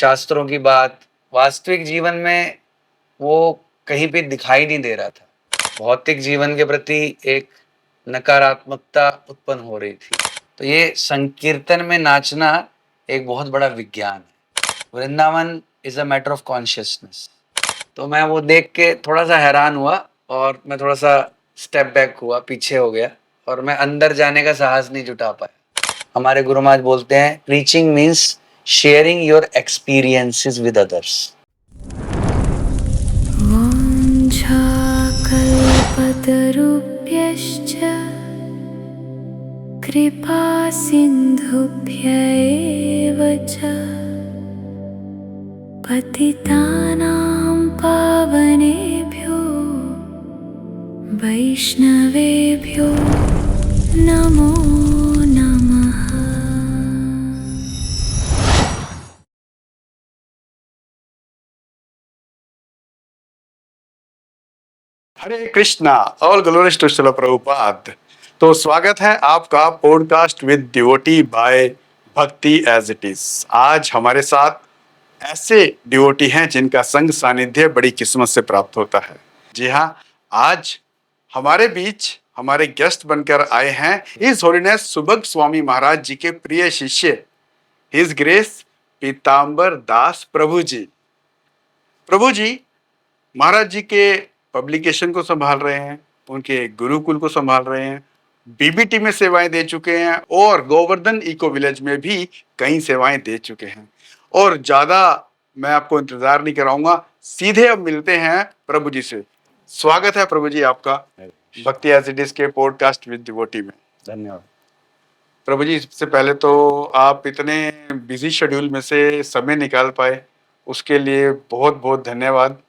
शास्त्रों की बात वास्तविक जीवन में वो कहीं पे दिखाई नहीं दे रहा था। भौतिक जीवन के प्रति एक नकारात्मकता उत्पन्न हो रही थी। तो ये संकीर्तन में नाचना एक बहुत बड़ा विज्ञान है। Vrindavan is a matter of consciousness. तो मैं वो देख के थोड़ा सा हैरान हुआ और मैं थोड़ा सा स्टेप बैक हुआ, पीछे हो गया और मैं अंदर जाने का साहस नहीं जुटा पाया। हमारे गुरु महाराज बोलते हैं preaching means sharing your experiences with others. वाञ्छाकल्पतरुभ्यश्च कृपा सिन्धुभ्य एव च पतितानां पावनेभ्यो वैष्णवेभ्यो नमो नमः। Hare Krishna. All glories to Srila Prabhupada. तो स्वागत है आपका podcast with devotee by Bhakti as it is. आज हमारे साथ ऐसे डिवोटी हैं जिनका संग सानिध्य बड़ी किस्मत से प्राप्त होता है। जी हाँ, आज हमारे बीच हमारे गेस्ट बनकर आए हैं हिज होलीनेस सुभग स्वामी महाराज जी के प्रिय शिष्य हिज ग्रेस पीताम्बर दास प्रभु जी। प्रभु जी महाराज जी के पब्लिकेशन को संभाल रहे हैं, उनके गुरुकुल को संभाल रहे हैं, बीबीटी में सेवाएं दे चुके हैं और गोवर्धन इको विलेज में भी कई सेवाएं दे चुके हैं। और ज्यादा मैं आपको इंतजार नहीं कराऊंगा, सीधे अब मिलते हैं प्रभु जी से। स्वागत है प्रभु जी आपका भक्ति एज इट इज के पॉडकास्ट विद डिवोटी में। धन्यवाद। प्रभु जी, सबसे पहले तो आप इतने बिजी शेड्यूल में से समय निकाल पाए, उसके लिए बहुत बहुत धन्यवाद।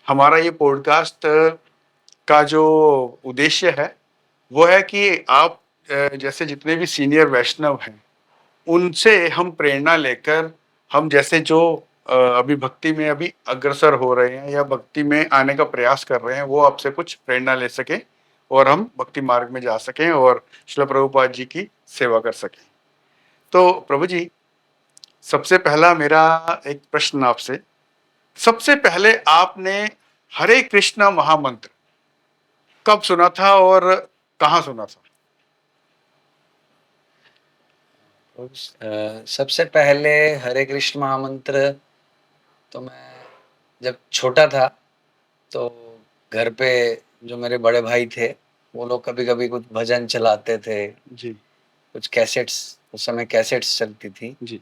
हमारा ये पॉडकास्ट का जो उद्देश्य है वो है कि आप जैसे जितने भी सीनियर वैष्णव हैं उनसे हम प्रेरणा लेकर, हम जैसे जो अभी भक्ति में अभी अग्रसर हो रहे हैं या भक्ति में आने का प्रयास कर रहे हैं, वो आपसे कुछ प्रेरणा ले सकें और हम भक्ति मार्ग में जा सकें और श्रील प्रभुपाद जी की सेवा कर सकें। तो प्रभु जी, सबसे पहला मेरा एक प्रश्न आपसे, सबसे पहले आपने हरे कृष्णा महामंत्र कब सुना था और कहाँ सुना था? सबसे पहले हरे कृष्ण महामंत्र तो मैं जब छोटा था तो घर पे जो मेरे बड़े भाई थे वो लोग कभी कभी कुछ भजन चलाते थे जी कुछ कैसेट्स, उस समय कैसेट्स चलती थी, जी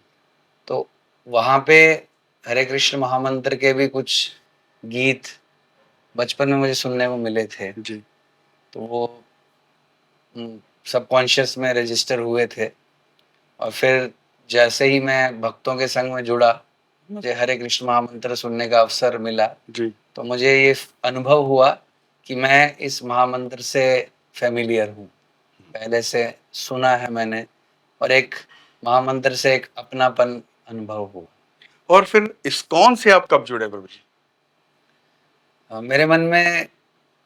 तो वहाँ पे हरे कृष्ण महामंत्र के भी कुछ गीत बचपन में मुझे सुनने को मिले थे। जी तो वो सबकॉन्शियस में रजिस्टर हुए थे और फिर जैसे ही मैं भक्तों के संग में जुड़ा, मुझे हरे कृष्ण महामंत्र सुनने का अवसर मिला, जी तो मुझे ये अनुभव हुआ कि मैं इस महामंत्र से फेमिलियर हूँ, पहले से सुना है मैंने और एक महामंत्र से एक अपनापन अनुभव हुआ। और फिर इस्कॉन से आप कब जुड़े प्रभु जी? मेरे मन में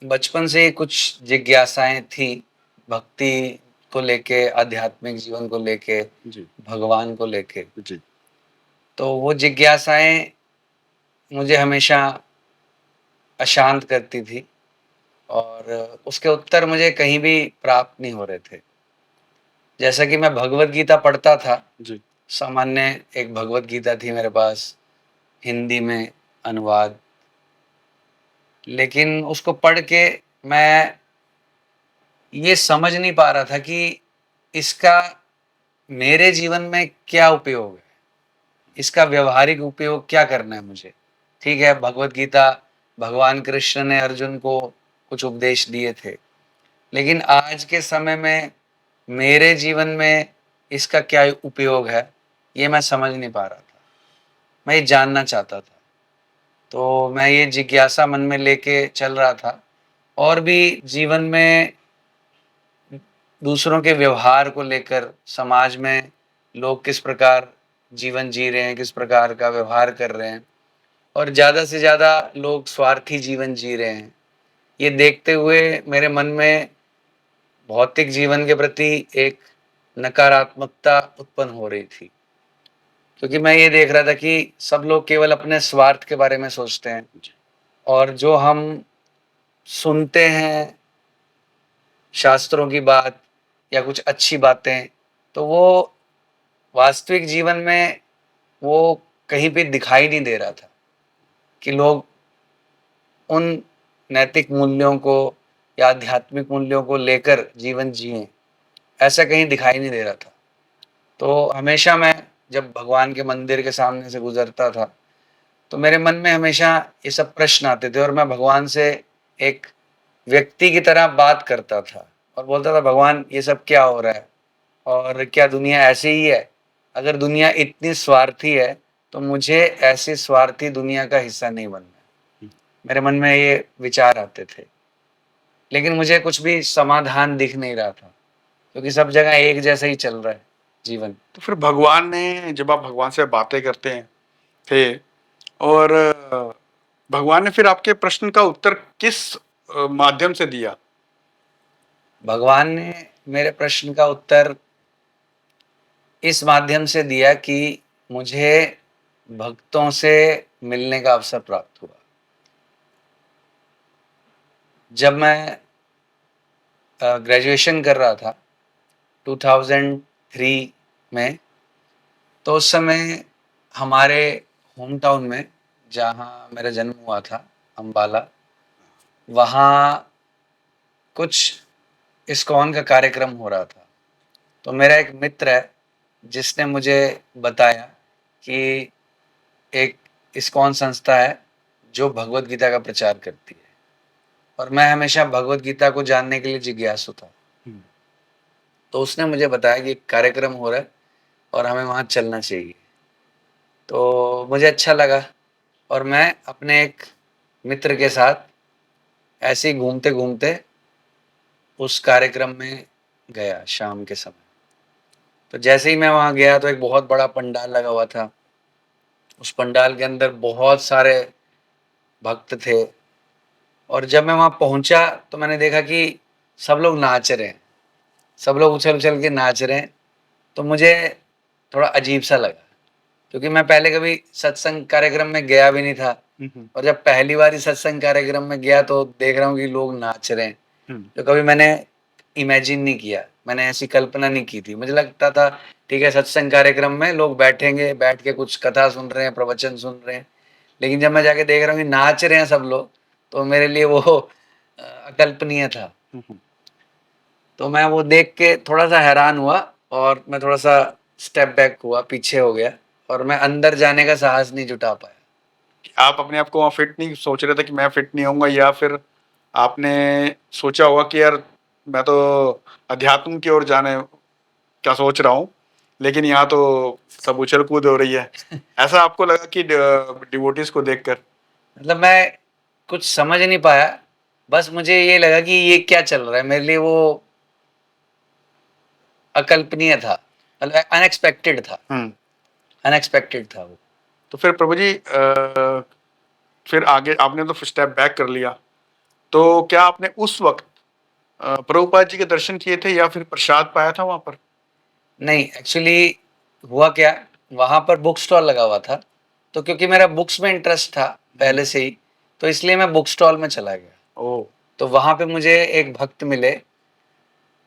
बचपन से ही कुछ जिज्ञासाएं थी, भक्ति को लेके, आध्यात्मिक जीवन को लेके, जी भगवान को लेके। जी तो वो जिज्ञासाएं मुझे हमेशा अशांत करती थी और उसके उत्तर मुझे कहीं भी प्राप्त नहीं हो रहे थे। जैसा कि मैं भगवत गीता पढ़ता था, जी सामान्य एक भगवत गीता थी मेरे पास, हिंदी में अनुवाद, लेकिन उसको पढ़ के मैं ये समझ नहीं पा रहा था कि इसका मेरे जीवन में क्या उपयोग है, इसका व्यवहारिक उपयोग क्या करना है मुझे। ठीक है, भगवत गीता भगवान कृष्ण ने अर्जुन को कुछ उपदेश दिए थे, लेकिन आज के समय में मेरे जीवन में इसका क्या उपयोग है ये मैं समझ नहीं पा रहा था, मैं ये जानना चाहता था। तो मैं ये जिज्ञासा मन में लेके चल रहा था और भी जीवन में दूसरों के व्यवहार को लेकर, समाज में लोग किस प्रकार जीवन जी रहे हैं, किस प्रकार का व्यवहार कर रहे हैं और ज़्यादा से ज़्यादा लोग स्वार्थी जीवन जी रहे हैं, ये देखते हुए मेरे मन में भौतिक जीवन के प्रति एक नकारात्मकता उत्पन्न हो रही थी। क्योंकि मैं ये देख रहा था कि सब लोग केवल अपने स्वार्थ के बारे में सोचते हैं, और जो हम सुनते हैं शास्त्रों की बात या कुछ अच्छी बातें, तो वो वास्तविक जीवन में वो कहीं भी दिखाई नहीं दे रहा था कि लोग उन नैतिक मूल्यों को या आध्यात्मिक मूल्यों को लेकर जीवन जिएं, ऐसा कहीं दिखाई नहीं दे रहा था। तो हमेशा मैं जब भगवान के मंदिर के सामने से गुजरता था, तो मेरे मन में हमेशा ये सब प्रश्न आते थे, और मैं भगवान से एक व्यक्ति की तरह बात करता था और बोलता था, भगवान ये सब क्या हो रहा है, और क्या दुनिया ऐसी ही है? अगर दुनिया इतनी स्वार्थी है तो मुझे ऐसी स्वार्थी दुनिया का हिस्सा नहीं बनना। मेरे मन में ये विचार आते थे, लेकिन मुझे कुछ भी समाधान दिख नहीं रहा था, क्योंकि सब जगह एक जैसा ही चल रहा है जीवन। तो फिर भगवान ने, जब आप भगवान से बातें करते हैं थे, और भगवान ने फिर आपके प्रश्न का उत्तर किस माध्यम से दिया? भगवान ने मेरे प्रश्न का उत्तर इस माध्यम से दिया कि मुझे भक्तों से मिलने का अवसर प्राप्त हुआ। जब मैं ग्रेजुएशन कर रहा था 2003 में, तो उस समय हमारे होम टाउन में, जहाँ मेरा जन्म हुआ था, अम्बाला, वहाँ कुछ इस्कॉन का कार्यक्रम हो रहा था। तो मेरा एक मित्र है जिसने मुझे बताया कि एक इस्कॉन संस्था है जो भगवत गीता का प्रचार करती है, और मैं हमेशा भगवत गीता को जानने के लिए जिज्ञासु था। तो उसने मुझे बताया कि एक कार्यक्रम हो रहा है और हमें वहाँ चलना चाहिए। तो मुझे अच्छा लगा, और मैं अपने एक मित्र के साथ ऐसे ही घूमते घूमते उस कार्यक्रम में गया शाम के समय। तो जैसे ही मैं वहाँ गया, तो एक बहुत बड़ा पंडाल लगा हुआ था। उस पंडाल के अंदर बहुत सारे भक्त थे, और जब मैं वहाँ पहुँचा तो मैंने देखा कि सब लोग नाच रहे हैं, सब लोग उछल उछल के नाच रहे हैं। तो मुझे थोड़ा अजीब सा लगा, क्योंकि मैं पहले कभी सत्संग कार्यक्रम में गया भी नहीं था, और जब पहली बार ही सत्संग कार्यक्रम में गया तो देख रहा हूँ कि लोग नाच रहे हैं, जो कभी मैंने इमेजिन नहीं किया, मैंने ऐसी कल्पना नहीं की थी। मुझे लगता था ठीक है, सत्संग कार्यक्रम में लोग बैठेंगे, बैठ के कुछ कथा सुन रहे हैं, प्रवचन सुन रहे हैं, लेकिन जब मैं जाके देख रहा हूँ कि नाच रहे हैं सब लोग, तो मेरे लिए वो अकल्पनीय था। तो मैं वो देख के थोड़ा सा हैरान हुआ, और मैं थोड़ा सा स्टेप बैक हुआ, पीछे हो गया, और मैं अंदर जाने का साहस नहीं जुटा पाया। आप अपने आप को वहाँ फिट नहीं सोच रहे थे कि मैं फिट नहीं होऊंगा, या फिर आपने सोचा होगा कि यार मैं तो अध्यात्म की ओर जाने का सोच रहा हूँ, लेकिन यहाँ तो सब उछल कूद हो रही है? ऐसा आपको लगा कि डिवोटीज को देखकर? मतलब मैं कुछ समझ नहीं पाया, बस मुझे ये लगा कि ये क्या चल रहा है। मेरे लिए वो अकल्पनीय था, मतलब अनएक्सपेक्टेड था, अनएक्सपेक्टेड था वो। तो फिर प्रभु जी, फिर आगे आपने तो स्टेप बैक कर लिया, तो क्या आपने उस वक्त प्रभुपाद जी के दर्शन किए थे, या फिर प्रसाद पाया था वहां पर? नहीं, एक्चुअली हुआ क्या, वहां पर बुक स्टॉल लगा हुआ था, तो क्योंकि मेरा बुक्स में इंटरेस्ट था पहले से ही, तो इसलिए मैं बुक स्टॉल में चला गया। ओह, तो वहां पे मुझे एक भक्त मिले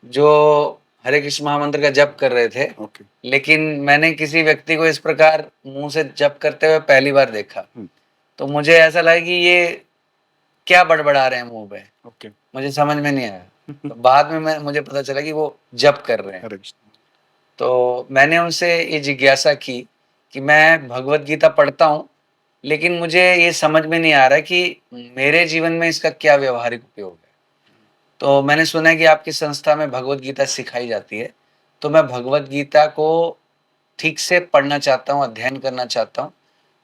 जो हरे कृष्ण महामंत्र का जप कर रहे थे, ओके। लेकिन मैंने किसी व्यक्ति को इस प्रकार मुंह से जप करते हुए पहली बार देखा। तो मुझे ऐसा लगा कि ये क्या बड़बड़ा रहे हैं मुंह पे, ओके। मुझे समझ में नहीं आया। तो बाद में मुझे पता चला कि वो जप कर रहे हैं। हरे कृष्ण। तो मैंने उनसे ये जिज्ञासा की कि मैं भगवत गीता पढ़ता हूँ, लेकिन मुझे ये समझ में नहीं आ रहा कि मेरे जीवन में इसका क्या व्यवहारिक उपयोग है। तो मैंने सुना है कि आपकी संस्था में भगवत गीता सिखाई जाती है, तो मैं भगवत गीता को ठीक से पढ़ना चाहता हूँ, अध्ययन करना चाहता हूँ,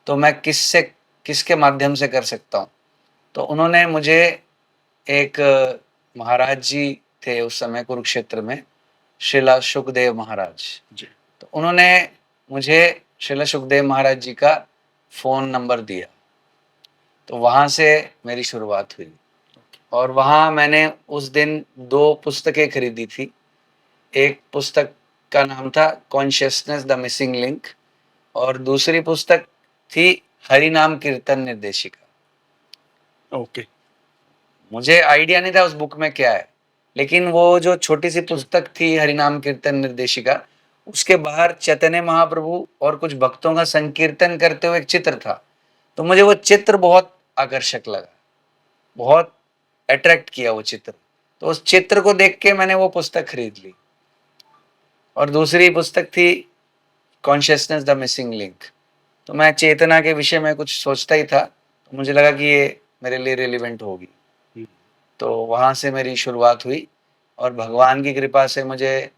तो मैं किसके माध्यम से कर सकता हूँ? तो उन्होंने मुझे एक महाराज जी थे उस समय कुरुक्षेत्र में, श्रीला सुखदेव महाराज जी। तो उन्होंने मुझे श्रीला सुखदेव महाराज जी का फ़ोन नंबर दिया। तो वहाँ से मेरी शुरुआत हुई, और वहाँ मैंने उस दिन 2 पुस्तकें खरीदी थी। एक पुस्तक का नाम था कॉन्शियसनेस द मिसिंग लिंक, और दूसरी पुस्तक थी हरि नाम कीर्तन निर्देशिका। ओके। मुझे आइडिया नहीं था उस बुक में क्या है, लेकिन वो जो छोटी सी पुस्तक थी हरि नाम कीर्तन निर्देशिका, उसके बाहर चैतन्य महाप्रभु और कुछ भक्तों का संकीर्तन करते हुए एक चित्र था। तो मुझे वो चित्र बहुत आकर्षक लगा, बहुत अट्रैक्ट किया वो चित्र। तो उस चित्र को देख के मैंने वो पुस्तक खरीद ली। और दूसरी पुस्तक थी कॉन्शियसनेस द मिसिंग लिंक। तो मैं चेतना के विषय में कुछ सोचता ही था, तो मुझे लगा कि ये मेरे लिए रिलेवेंट होगी। तो वहाँ से मेरी शुरुआत हुई और भगवान की कृपा से मुझे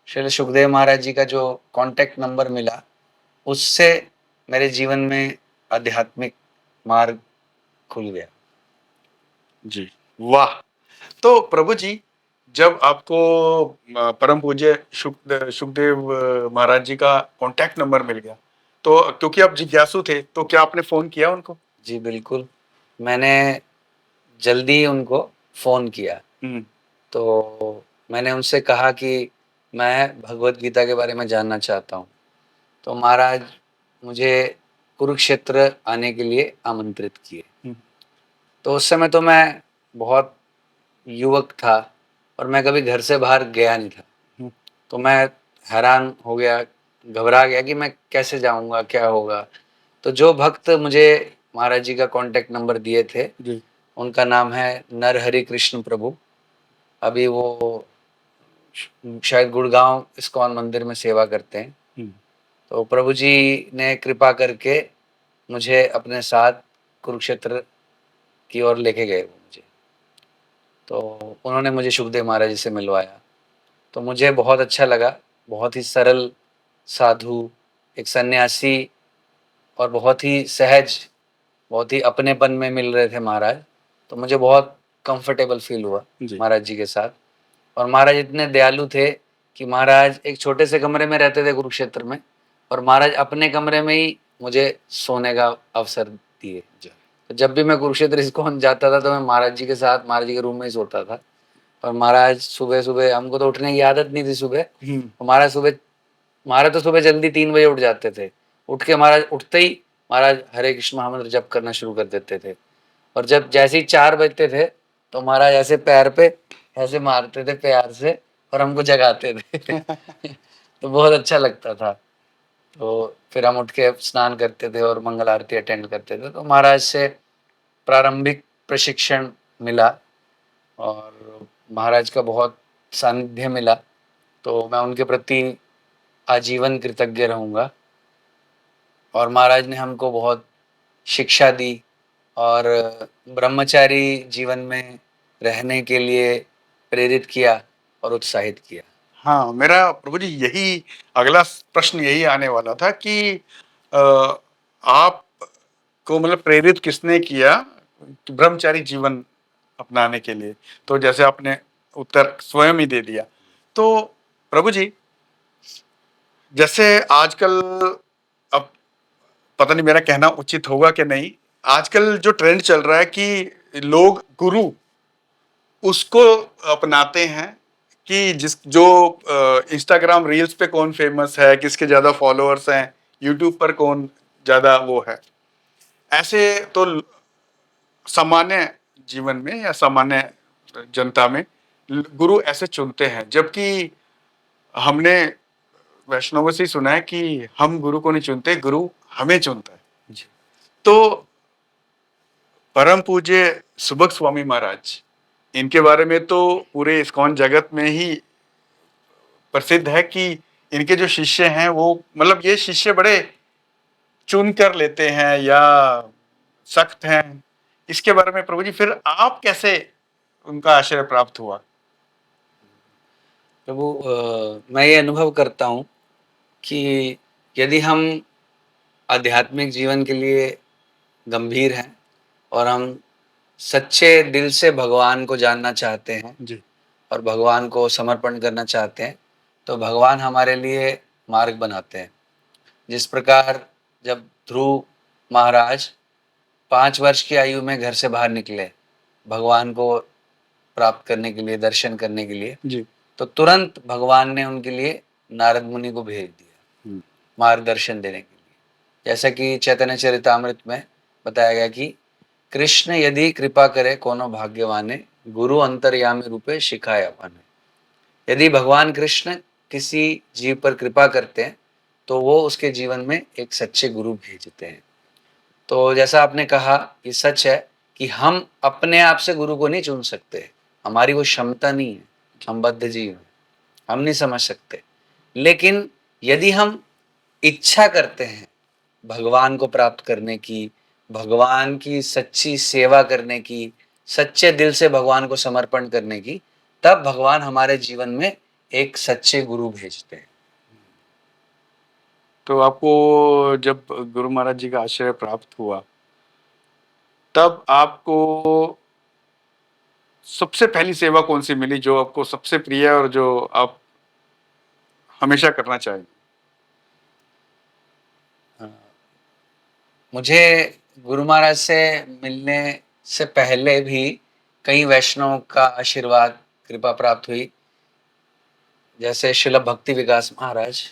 श्री सुखदेव महाराज जी का जो कांटेक्ट नंबर मिला, उससे मेरे जीवन में आध्यात्मिक मार्ग खुल गया। जी, वाह। तो प्रभु जी, जब आपको परम पूज्य सुखदेव महाराज जी का कांटेक्ट नंबर मिल गया, तो क्योंकि आप जिज्ञासु थे, तो क्या आपने फोन किया उनको? जी बिल्कुल, मैंने जल्दी उनको फ़ोन किया। तो मैंने उनसे कहा कि मैं भगवत गीता के बारे में जानना चाहता हूँ। तो महाराज मुझे कुरुक्षेत्र आने के लिए आमंत्रित किए। तो उस समय तो मैं बहुत युवक था और मैं कभी घर से बाहर गया नहीं था। तो मैं हैरान हो गया, घबरा गया कि मैं कैसे जाऊँगा, क्या होगा? तो जो भक्त मुझे महाराज जी का कॉन्टेक्ट नंबर दिए थे, जी। उनका नाम है नरहरि कृष्ण प्रभु। अभी वो शायद गुड़गांव इस्कॉन मंदिर में सेवा करते हैं। तो प्रभु जी ने कृपा करके मुझे अपने साथ कुरुक्षेत्र की ओर लेके गए वो मुझे। तो उन्होंने मुझे सुखदेव महाराज जी से मिलवाया। तो मुझे बहुत अच्छा लगा, बहुत ही सरल साधु, एक सन्यासी और बहुत ही सहज, बहुत ही अपनेपन में मिल रहे थे महाराज। तो मुझे बहुत कंफर्टेबल फील हुआ महाराज जी के साथ। और महाराज इतने दयालु थे कि महाराज एक छोटे से कमरे में रहते थे कुरुक्षेत्र में, और महाराज अपने कमरे में ही मुझे सोने का अवसर दिए। तो जब भी मैं कुरुक्षेत्र इस्कॉन जाता था तो मैं महाराज जी के साथ महाराज जी के रूम में ही सोता था। और महाराज सुबह सुबह, हमको तो उठने की आदत नहीं थी सुबह, तो महाराज तो सुबह जल्दी 3 बजे उठ जाते थे। उठ के महाराज उठते ही महाराज हरे कृष्ण महामंत्र जप करना शुरू कर देते थे। और जब जैसे ही 4 बजते थे तो महाराज ऐसे पैर पे ऐसे मारते थे प्यार से और हमको जगाते थे। तो बहुत अच्छा लगता था। तो फिर हम उठ के स्नान करते थे और मंगल आरती अटेंड करते थे। तो महाराज से प्रारंभिक प्रशिक्षण मिला और महाराज का बहुत सानिध्य मिला। तो मैं उनके प्रति आजीवन कृतज्ञ रहूँगा। और महाराज ने हमको बहुत शिक्षा दी और ब्रह्मचारी जीवन में रहने के लिए प्रेरित किया और उत्साहित किया। हाँ, मेरा प्रभु जी यही अगला प्रश्न यही आने वाला था कि आपको मतलब प्रेरित किसने किया कि ब्रह्मचारी जीवन अपनाने के लिए? तो जैसे आपने उत्तर स्वयं ही दे दिया। तो प्रभु जी, जैसे आजकल, अब पता नहीं मेरा कहना उचित होगा कि नहीं, आजकल जो ट्रेंड चल रहा है कि लोग गुरु उसको अपनाते हैं कि जिस जो इंस्टाग्राम रील्स पे कौन फेमस है, किसके ज्यादा फॉलोअर्स हैं, यूट्यूब पर कौन ज्यादा वो है। ऐसे तो सामान्य जीवन में या सामान्य जनता में गुरु ऐसे चुनते हैं, जबकि हमने वैष्णव से ही सुना है कि हम गुरु को नहीं चुनते, गुरु हमें चुनता है। तो परम पूज्य सुबक स्वामी महाराज, इनके बारे में तो पूरे इस्कॉन जगत में ही प्रसिद्ध है कि इनके जो शिष्य हैं वो मतलब ये शिष्य बड़े चुन कर लेते हैं या सख्त हैं। इसके बारे में प्रभु जी फिर आप कैसे उनका आश्रय प्राप्त हुआ? प्रभु, मैं ये अनुभव करता हूँ कि यदि हम आध्यात्मिक जीवन के लिए गंभीर हैं और हम सच्चे दिल से भगवान को जानना चाहते हैं जी। और भगवान को समर्पण करना चाहते हैं, तो भगवान हमारे लिए मार्ग बनाते हैं। जिस प्रकार जब ध्रुव महाराज 5 वर्ष की आयु में घर से बाहर निकले भगवान को प्राप्त करने के लिए, दर्शन करने के लिए, जी। तो तुरंत भगवान ने उनके लिए नारद मुनि को भेज दिया मार्गदर्शन देने के लिए। जैसा कि चैतन्य चरितामृत में बताया गया कि कृष्ण यदि कृपा करे कोनो भाग्यवाने, गुरु अंतर्यामी रूपे शिखाया पाने। यदि भगवान कृष्ण किसी जीव पर कृपा करते हैं तो वो उसके जीवन में एक सच्चे गुरु भेजते हैं। तो जैसा आपने कहा, ये सच है कि हम अपने आप से गुरु को नहीं चुन सकते, हमारी वो क्षमता नहीं है, हम बद्ध जीव हैं, हम नहीं समझ सकते। लेकिन यदि हम इच्छा करते हैं भगवान को प्राप्त करने की, भगवान की सच्ची सेवा करने की, सच्चे दिल से भगवान को समर्पण करने की, तब भगवान हमारे जीवन में एक सच्चे गुरु भेजते हैं। तो आपको जब गुरु महाराज जी का आश्रय प्राप्त हुआ, तब आपको सबसे पहली सेवा कौन सी मिली जो आपको सबसे प्रिय है और जो आप हमेशा करना चाहेंगे? मुझे गुरु महाराज से मिलने से पहले भी कई वैष्णव का आशीर्वाद, कृपा प्राप्त हुई। जैसे शिला भक्ति विकास महाराज,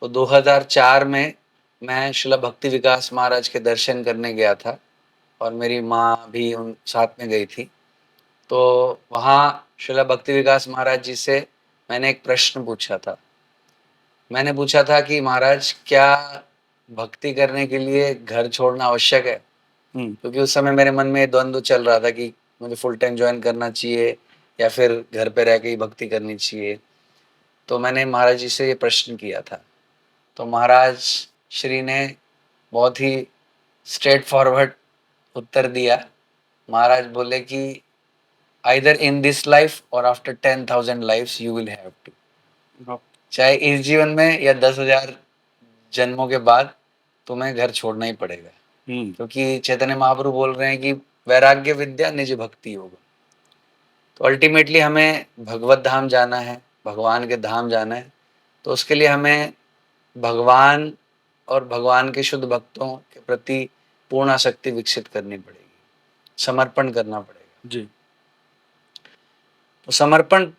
तो 2004 में मैं शिला भक्ति विकास महाराज के दर्शन करने गया था और मेरी माँ भी उन साथ में गई थी। तो वहाँ शिला भक्ति विकास महाराज जी से मैंने एक प्रश्न पूछा था। मैंने पूछा था कि महाराज, क्या भक्ति करने के लिए घर छोड़ना आवश्यक है? क्योंकि उस समय मेरे मन में द्वंद्व चल रहा था कि मुझे फुल टाइम ज्वाइन करना चाहिए या फिर घर पे रह के ही भक्ति करनी चाहिए। तो मैंने महाराज जी से ये प्रश्न किया था। तो महाराज श्री ने बहुत ही स्ट्रेट फॉरवर्ड उत्तर दिया। महाराज बोले कि आइदर इन दिस लाइफ और after 10,000 lifes you will have to, चाहे इस जीवन में या 10,000 जन्मों के बाद तुम्हें घर छोड़ना ही पड़ेगा। क्योंकि चैतन्य महाप्रभु बोल रहे हैं कि वैराग्य विद्या निज भक्ति होगा। तो अल्टीमेटली हमें भगवत धाम जाना है, भगवान के धाम जाना है, तो उसके लिए हमें भगवान और भगवान के शुद्ध भक्तों के प्रति पूर्ण आसक्ति विकसित करनी पड़ेगी, समर्पण करना पड़ेगा जी। तो समर्पण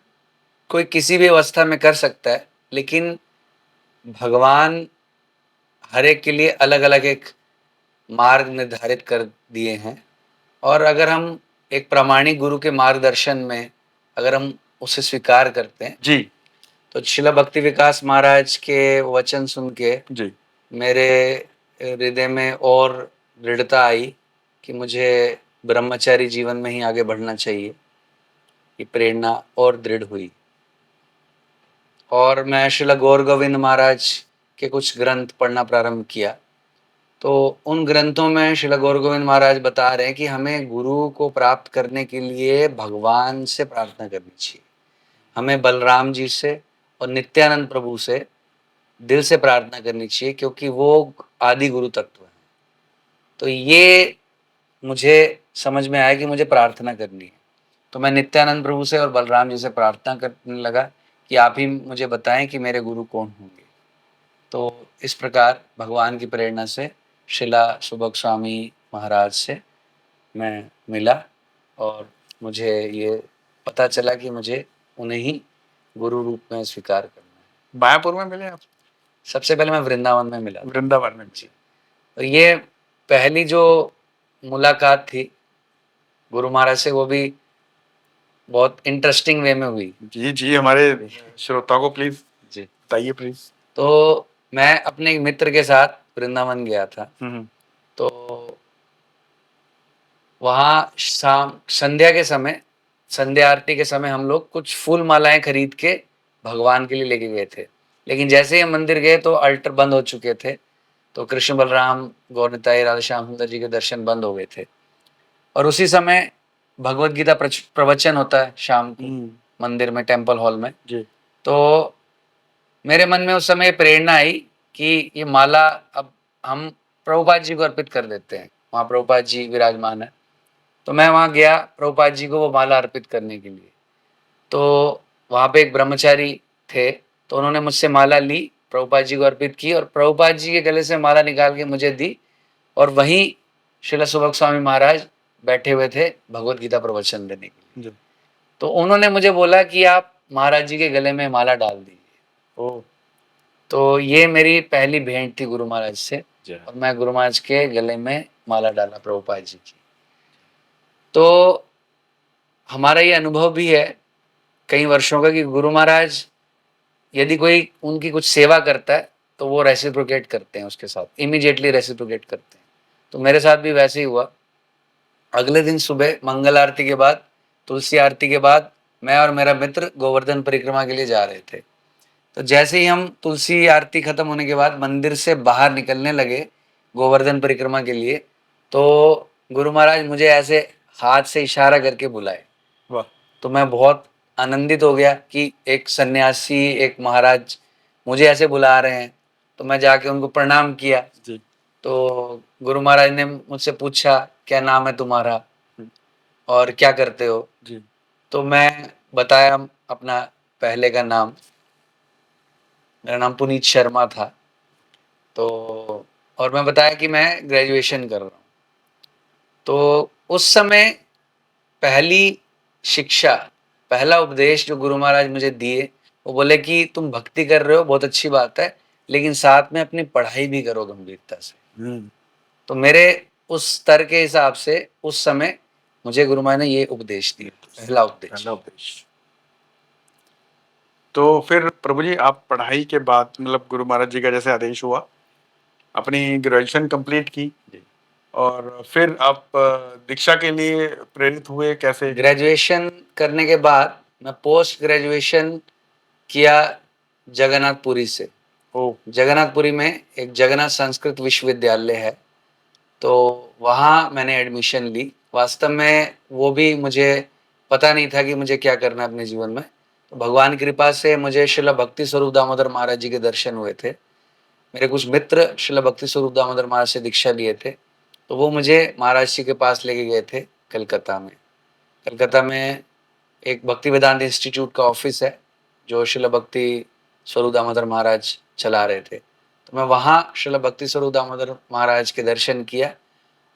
कोई किसी भी अवस्था में कर सकता है, लेकिन भगवान हर एक के लिए अलग अलग एक मार्ग निर्धारित कर दिए हैं। और अगर हम एक प्रामाणिक गुरु के मार्गदर्शन में अगर हम उसे स्वीकार करते हैं जी तो शिला भक्ति विकास महाराज के वचन सुन के जी मेरे हृदय में और दृढ़ता आई कि मुझे ब्रह्मचारी जीवन में ही आगे बढ़ना चाहिए। ये प्रेरणा और दृढ़ हुई और मैं शिला गौर गोविंद महाराज के कुछ ग्रंथ पढ़ना प्रारंभ किया। तो उन ग्रंथों में शिला गौर गोविंद महाराज बता रहे हैं कि हमें गुरु को प्राप्त करने के लिए भगवान से प्रार्थना करनी चाहिए, हमें बलराम जी से और नित्यानंद प्रभु से दिल से प्रार्थना करनी चाहिए, क्योंकि वो आदि गुरु तत्व है। तो ये मुझे समझ में आया कि मुझे प्रार्थना करनी है। तो मैं नित्यानंद प्रभु से और बलराम जी से प्रार्थना करने लगा कि आप ही मुझे बताएं कि मेरे गुरु कौन होंगे। तो इस प्रकार भगवान की प्रेरणा से शिला सुबक स्वामी महाराज से मैं मिला और मुझे ये पता चला कि मुझे उन्हें ही गुरु रूप में स्वीकार करना है। मायापुर में मिले आप? सबसे पहले मैं वृंदावन में मिला। वृंदावन में जी। तो ये पहली जो मुलाकात थी गुरु महाराज से, वो भी बहुत इंटरेस्टिंग वे में हुई। जी जी, हमारे श्रोताओं को प्लीज जी बताइए प्लीज। तो मैं अपने एक मित्र के साथ वृंदावन गया था। तो वहाँ शाम संध्या के समय, संध्या आरती के समय हम लोग कुछ फूल मालाएं खरीद के भगवान के लिए लेके गए थे। लेकिन जैसे ही हम मंदिर गए तो अल्टर बंद हो चुके थे। तो कृष्ण बलराम गौर निताई राधा श्याम सुंदर जी के दर्शन बंद हो गए थे। और उसी समय भगवत गीता प्रवचन होता है शाम को मंदिर में, टेम्पल हॉल में जी। तो मेरे मन में उस समय प्रेरणा आई कि ये माला अब हम प्रभुपाद जी को अर्पित कर देते हैं। वहाँ प्रभुपाद जी विराजमान है। तो मैं वहाँ गया प्रभुपाद जी को वो माला अर्पित करने के लिए। तो वहाँ पे एक ब्रह्मचारी थे, तो उन्होंने मुझसे माला ली, प्रभुपाद जी को अर्पित की और प्रभुपाद जी के गले से माला निकाल के मुझे दी। और वहीं श्रील सुबक स्वामी महाराज बैठे हुए थे भगवत गीता प्रवचन देने के लिए। तो उन्होंने मुझे बोला कि आप महाराज जी के गले में माला डाल दीजिए। तो ये मेरी पहली भेंट थी गुरु महाराज से, जय और मैं गुरु महाराज के गले में माला डाला प्रभुपाद जी की। तो हमारा ये अनुभव भी है कई वर्षों का कि गुरु महाराज यदि कोई उनकी कुछ सेवा करता है तो वो रेसिप्रोकेट करते हैं उसके साथ, इमीडिएटली रेसिप्रोकेट करते हैं। तो मेरे साथ भी वैसे ही हुआ। अगले दिन सुबह मंगल आरती के बाद, तुलसी आरती के बाद, मैं और मेरा मित्र गोवर्धन परिक्रमा के लिए जा रहे थे। तो जैसे ही हम तुलसी आरती खत्म होने के बाद मंदिर से बाहर निकलने लगे गोवर्धन परिक्रमा के लिए, तो गुरु महाराज मुझे ऐसे हाथ से इशारा करके बुलाए। वाह तो मैं बहुत आनंदित हो गया कि एक सन्यासी, एक महाराज मुझे ऐसे बुला रहे हैं। तो मैं जाके उनको प्रणाम किया। जी तो गुरु महाराज ने मुझसे पूछा, क्या नाम है तुम्हारा और क्या करते हो? जी तो मैं बताया अपना पहले का नाम। मेरा नाम पुनीत शर्मा था। तो और मैं बताया कि मैं ग्रेजुएशन कर रहा हूँ। तो उस समय पहली शिक्षा, पहला उपदेश जो गुरु महाराज मुझे दिए, वो बोले कि तुम भक्ति कर रहे हो, बहुत अच्छी बात है, लेकिन साथ में अपनी पढ़ाई भी करो गंभीरता से। तो मेरे उस स्तर के हिसाब से उस समय मुझे गुरु महाराज ने ये उपदेश दिया, पहला उपदेश। पहला उपदेश। तो फिर प्रभु जी आप पढ़ाई के बाद मतलब गुरु महाराज जी का जैसे आदेश हुआ, अपनी ग्रेजुएशन कंप्लीट की और फिर आप दीक्षा के लिए प्रेरित हुए कैसे? ग्रेजुएशन करने के बाद मैं पोस्ट ग्रेजुएशन किया जगन्नाथपुरी से। ओ जगन्नाथपुरी में एक जगन्नाथ संस्कृत विश्वविद्यालय है, तो वहाँ मैंने एडमिशन ली। वास्तव में वो भी मुझे पता नहीं था कि मुझे क्या करना है अपने जीवन में। तो भगवान की कृपा से मुझे श्रील भक्ति स्वरूप दामोदर महाराज जी के दर्शन हुए थे। मेरे कुछ मित्र श्रील भक्ति स्वरूप दामोदर महाराज से दीक्षा लिए थे, तो वो मुझे महाराज जी के पास लेके गए थे कलकत्ता में। कलकत्ता में एक भक्ति वेदांत इंस्टीट्यूट का ऑफिस है जो श्रील भक्ति स्वरूप दामोदर महाराज चला रहे थे। तो मैं वहाँ श्रील भक्ति स्वरूप दामोदर महाराज के दर्शन किया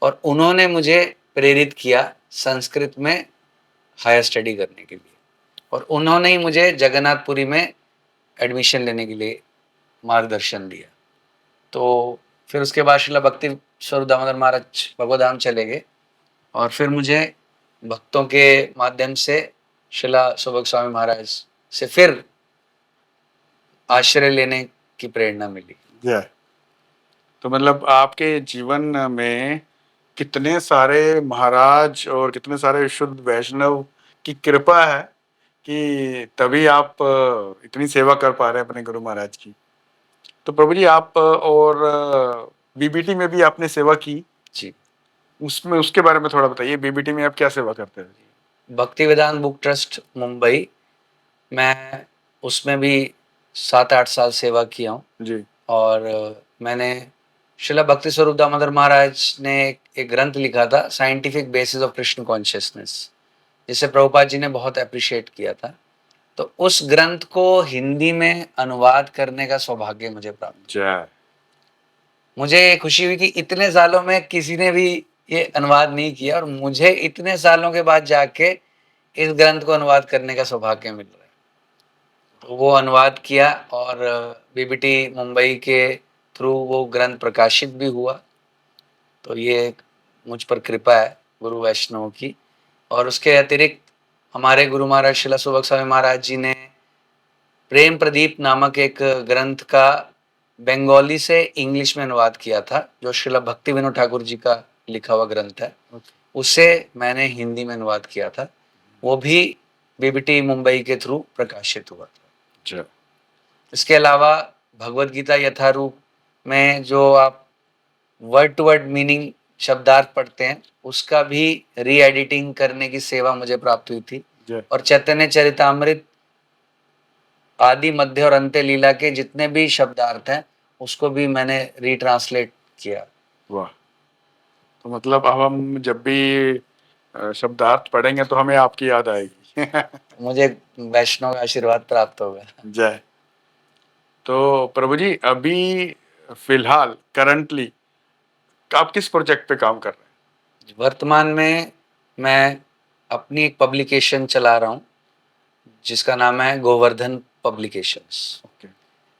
और उन्होंने मुझे प्रेरित किया संस्कृत में हायर स्टडी करने के लिए, और उन्होंने ही मुझे जगन्नाथपुरी में एडमिशन लेने के लिए मार्गदर्शन दिया। तो फिर उसके बाद श्रील भक्ति स्वरूप दामोदर महाराज भगवधाम चले गए, और फिर मुझे भक्तों के माध्यम से शिला सुभग स्वामी महाराज से फिर आश्रय लेने की प्रेरणा मिली। जय। तो मतलब आपके जीवन में कितने सारे महाराज और कितने सारे शुद्ध वैष्णव की कृपा है कि तभी आप इतनी सेवा कर पा रहे हैं अपने गुरु महाराज की। तो प्रभु जी आप और बीबीटी में भी आपने सेवा की, जी, उसमें उसके बारे में थोड़ा बताइए। बीबीटी में आप क्या सेवा करते हैं? भक्ति वेदांत बुक ट्रस्ट मुंबई, मैं उसमें भी 7-8 साल सेवा किया हूँ। जी और मैंने श्रील भक्ति स्वरूप दामोदर महाराज ने एक ग्रंथ लिखा था, scientific basis of Krishna consciousness, जिसे प्रभुपाद जी ने बहुत अप्रिशिएट किया था। तो उस ग्रंथ को हिंदी में अनुवाद करने का सौभाग्य मुझे प्राप्त। जय। मुझे खुशी हुई कि इतने सालों में किसी ने भी ये अनुवाद नहीं किया, और मुझे इतने सालों के बाद जाके इस ग्रंथ को अनुवाद करने का सौभाग्य मिल रहा है। तो वो अनुवाद किया और बीबीटी मुंबई के थ्रू वो ग्रंथ प्रकाशित भी हुआ। तो ये मुझ पर कृपा है गुरु वैष्णव की। और उसके अतिरिक्त हमारे गुरु महाराज शिला सुभग स्वामी महाराज जी ने प्रेम प्रदीप नामक एक ग्रंथ का बंगाली से इंग्लिश में अनुवाद किया था, जो श्रीला भक्ति विनोद ठाकुर जी का लिखा हुआ ग्रंथ है। उसे मैंने हिंदी में अनुवाद किया था, वो भी बीबीटी मुंबई के थ्रू प्रकाशित हुआ था। जय। इसके अलावा भगवत गीता यथारूप में जो आप वर्ड टू वर्ड मीनिंग शब्दार्थ पढ़ते हैं, उसका भी री एडिटिंग करने की सेवा मुझे प्राप्त हुई थी। जय। और चैतन्य चरितामृत आदि मध्य और अंत्य लीला के जितने भी शब्दार्थ हैं, उसको भी मैंने रीट्रांसलेट किया। वाह। तो मतलब अब हम जब भी शब्दार्थ पढ़ेंगे तो हमें आपकी याद आएगी। मुझे वैष्णव का आशीर्वाद प्राप्त होगा। जय। तो प्रभु जी अभी फिलहाल करंटली आप किस प्रोजेक्ट पे काम कर रहे हैं? वर्तमान में मैं अपनी एक पब्लिकेशन चला रहा हूँ जिसका नाम है गोवर्धन पब्लिकेशंस। ओके।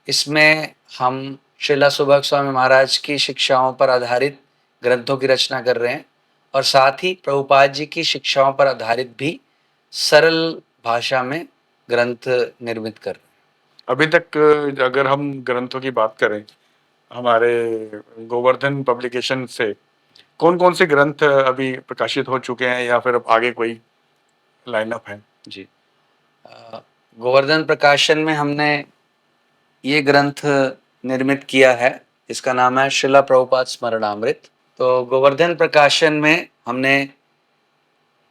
इसमें हम श्रीला सुभग स्वामी महाराज की शिक्षाओं पर आधारित ग्रंथों की रचना कर रहे हैं और साथ ही प्रभुपाद जी की शिक्षाओं पर आधारित भी सरल भाषा में ग्रंथ निर्मित कर रहे हैं। अभी तक अगर हम ग्रंथों की बात करें, हमारे गोवर्धन पब्लिकेशन से कौन कौन से ग्रंथ अभी प्रकाशित हो चुके हैं या फिर अब आगे कोई लाइनअप है? जी, गोवर्धन प्रकाशन में हमने ये ग्रंथ निर्मित किया है, इसका नाम है श्रीला प्रभुपाद स्मरणामृत। तो गोवर्धन प्रकाशन में हमने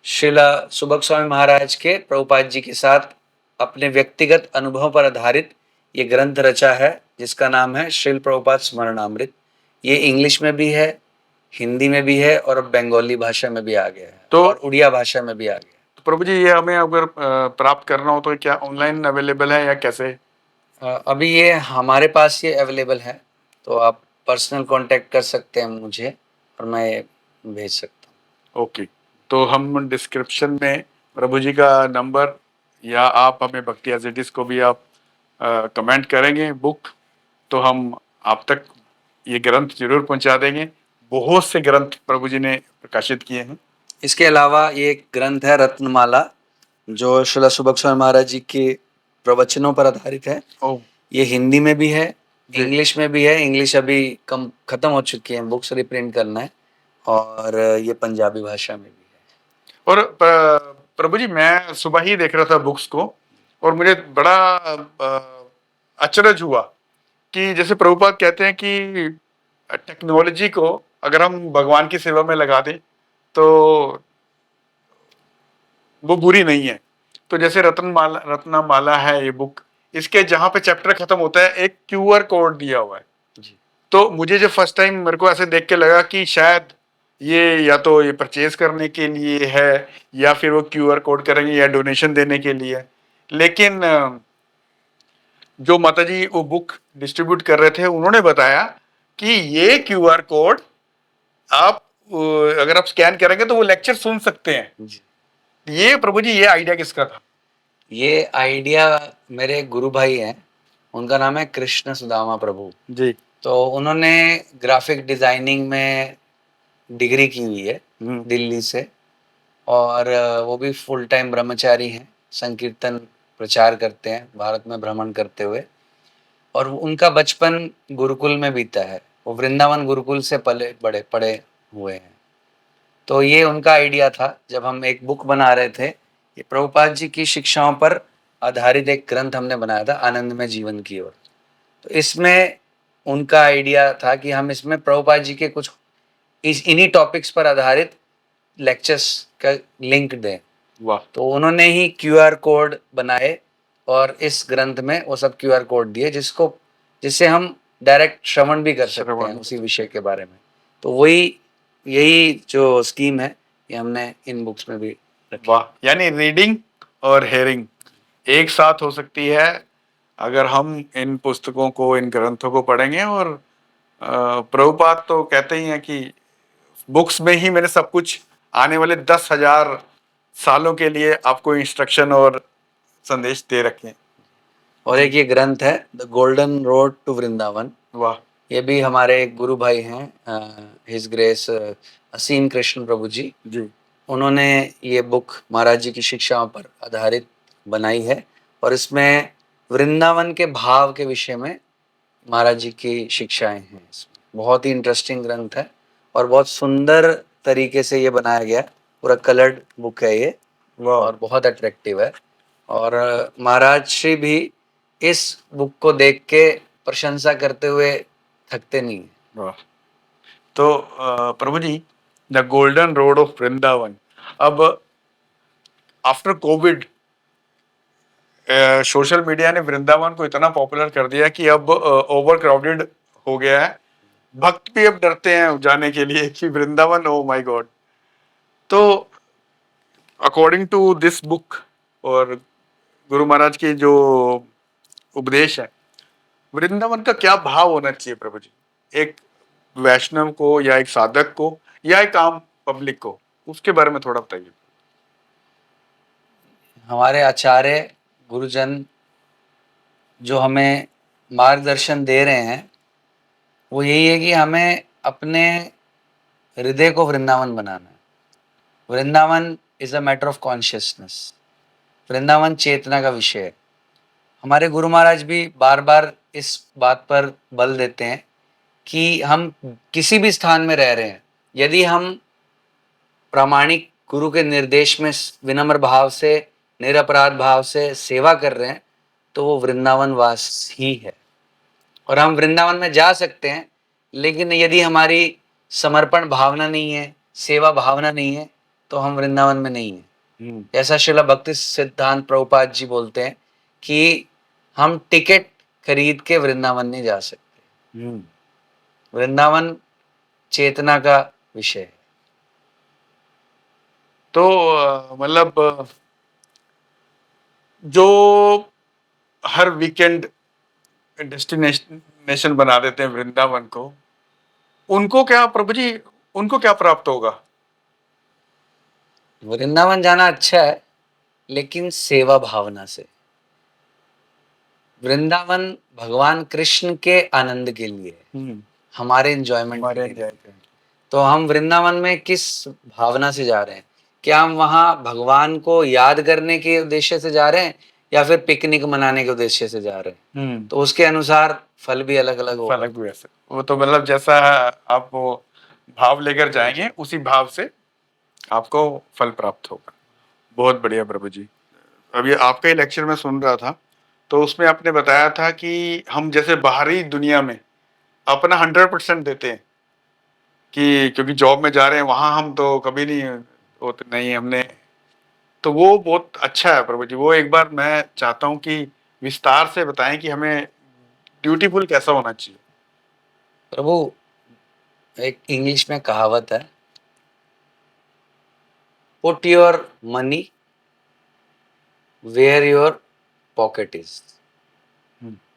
श्रीला सुभग स्वामी महाराज के प्रभुपाद जी के साथ अपने व्यक्तिगत अनुभव पर आधारित ये ग्रंथ रचा है, जिसका नाम है श्रील प्रभुपाद स्मरणामृत। ये इंग्लिश में भी है, हिंदी में भी है और अब बंगाली भाषा में भी आ गया है तो और उड़िया भाषा में भी आ गया है। तो प्रभु जी, ये हमें अगर प्राप्त करना हो तो क्या ऑनलाइन अवेलेबल है या कैसे? अभी ये हमारे पास ये अवेलेबल है, तो आप पर्सनल कांटेक्ट कर सकते हैं मुझे और मैं भेज सकता हूँ। ओके, तो हम डिस्क्रिप्शन में प्रभु जी का नंबर या आप हमें भक्ति एज इट इज को भी आप कमेंट करेंगे बुक, तो हम आप तक ये ग्रंथ जरूर पहुंचा देंगे। बहुत से ग्रंथ प्रभु जी ने प्रकाशित किए हैं। इसके अलावा ये एक ग्रंथ है रत्नमाला, जो श्रीला सुभग स्वामी महाराज जी के प्रवचनों पर आधारित है। ओह, ये हिंदी में भी है, जी। इंग्लिश में भी है। इंग्लिश अभी खत्म हो चुकी है, बुक्स रिप्रिंट करना है, और ये पंजाबी भाषा में भी है। और प्रभु जी, मैं सुबह ही देख रहा था बुक्स को और मुझे बड़ा अचरज हुआ कि जैसे प्रभुपाद कहते हैं कि टेक्नोलॉजी को अगर हम भगवान की सेवा में लगा दें तो वो बुरी नहीं है। तो जैसे रत्नमाला है ये बुक, इसके जहां पे चैप्टर खत्म होता है एक क्यूआर कोड दिया हुआ है जी। तो मुझे जो फर्स्ट टाइम मेरे को ऐसे देख के लगा कि शायद ये या तो ये परचेज करने के लिए है या फिर वो क्यूआर कोड करेंगे या डोनेशन देने के लिए है। लेकिन जो माताजी वो बुक डिस्ट्रीब्यूट कर रहे थे उन्होंने बताया कि ये क्यूआर कोड आप अगर आप स्कैन करेंगे तो वो लेक्चर सुन सकते हैं। जी। ये प्रभु जी, ये आइडिया किसका था? ये आइडिया मेरे गुरु भाई हैं, उनका नाम है कृष्ण सुदामा प्रभु जी। तो उन्होंने ग्राफिक डिजाइनिंग में डिग्री की हुई है दिल्ली से, और वो भी फुल टाइम ब्रह्मचारी हैं, संकीर्तन प्रचार करते हैं भारत में भ्रमण करते हुए, और उनका बचपन गुरुकुल में बीता है। वो वृंदावन गुरुकुल से पले बड़े पड़े हुए हैं। तो ये उनका आइडिया था जब हम एक बुक बना रहे थे। ये प्रभुपाद जी की शिक्षाओं पर आधारित एक ग्रंथ हमने बनाया था, आनंदमय जीवन की ओर। तो इसमें उनका आइडिया था कि हम इसमें प्रभुपाद जी के कुछ इन्हीं टॉपिक्स पर आधारित लेक्चर्स का लिंक दें। वाह। तो उन्होंने ही क्यूआर कोड बनाए और इस ग्रंथ में वो सब क्यूआर कोड दिए जिससे हम डायरेक्ट श्रवण भी कर सकते हैं उसी विषय के बारे में। तो यही जो स्कीम है ये हमने इन बुक्स में भी रखी। वाह, यानी रीडिंग और हेयरिंग एक साथ हो सकती है अगर हम इन पुस्तकों को, इन ग्रंथों को पढ़ेंगे। और प्रभुपाद तो कहते ही हैं कि बुक्स में ही मैंने सब कुछ आने वाले 10,000 सालों के लिए आपको इंस्ट्रक्शन और संदेश दे रखे हैं। और एक ये ग्रंथ है the golden road to Vrindavan. वाह। ये भी हमारे एक गुरु भाई हैं, हिज ग्रेस असीम कृष्ण प्रभु जी। उन्होंने ये बुक महाराज जी की शिक्षाओं पर आधारित बनाई है, और इसमें वृंदावन के भाव के विषय में महाराज जी की शिक्षाएं हैं। इसमें बहुत ही इंटरेस्टिंग ग्रंथ है और बहुत सुंदर तरीके से ये बनाया गया, पूरा कलर्ड बुक है ये, और बहुत अट्रैक्टिव है। और महाराज श्री भी इस बुक को देख के प्रशंसा करते हुए थकते नहीं। वाह। तो प्रभु जी, the golden road of Vrindavan, अब आफ्टर कोविड सोशल मीडिया ने वृंदावन को इतना पॉपुलर कर दिया कि अब ओवर क्राउडेड हो गया है। भक्त भी अब डरते हैं जाने के लिए कि वृंदावन, ओ माय गॉड। तो अकॉर्डिंग टू दिस बुक और गुरु महाराज के जो उपदेश है, वृंदावन का क्या भाव होना चाहिए प्रभु जी, एक वैष्णव को या एक साधक को या एक आम पब्लिक को, उसके बारे में थोड़ा बताइए। हमारे आचार्य गुरुजन जो हमें मार्गदर्शन दे रहे हैं वो यही है कि हमें अपने हृदय को वृंदावन बनाना है। Vrindavan is a matter of consciousness. Vrindavan चेतना का विषय है। हमारे गुरु महाराज भी बार बार इस बात पर बल देते हैं कि हम किसी भी स्थान में रह रहे हैं, यदि हम प्रामाणिक गुरु के निर्देश में विनम्र भाव से, निरपराध भाव से सेवा कर रहे हैं, तो वो वृंदावन वास ही है। और हम वृंदावन में जा सकते हैं, लेकिन यदि हमारी समर्पण भावना नहीं है, सेवा भावना नहीं है, तो हम वृंदावन में नहीं है। ऐसा श्रील भक्ति सिद्धांत प्रभुपाद जी बोलते हैं कि हम टिकट खरीद के वृंदावन नहीं जा सकते। वृंदावन चेतना का विषय है। तो मतलब जो हर वीकेंड डेस्टिनेशन बना देते हैं वृंदावन को, उनको क्या प्रभु जी, उनको क्या प्राप्त होगा? वृंदावन जाना अच्छा है, लेकिन सेवा भावना से। वृंदावन भगवान कृष्ण के आनंद के लिए है, हमारे एंजॉयमेंट के लिए। तो हम वृंदावन में किस भावना से जा रहे हैं? क्या हम वहां भगवान को याद करने के उद्देश्य से जा रहे हैं, या फिर पिकनिक मनाने के उद्देश्य से जा रहे हैं? तो उसके अनुसार फल भी अलग अलग होगा। अलग भी ऐसे वो तो मतलब जैसा आप वो भाव लेकर जाएंगे, उसी भाव से आपको फल प्राप्त होगा। बहुत बढ़िया प्रभु जी। अभी आपका ही लेक्चर में सुन रहा था, तो उसमें आपने बताया था कि हम जैसे बाहरी दुनिया में अपना 100% देते हैं, कि क्योंकि जॉब में जा रहे हैं वहां हम तो कभी नहीं होते, नहीं हमने, तो वो बहुत अच्छा है प्रभु जी। वो एक बार मैं चाहता हूँ कि विस्तार से बताएं कि हमें ड्यूटीफुल कैसा होना चाहिए। प्रभु, एक इंग्लिश में कहावत है, put your money where your pocket is.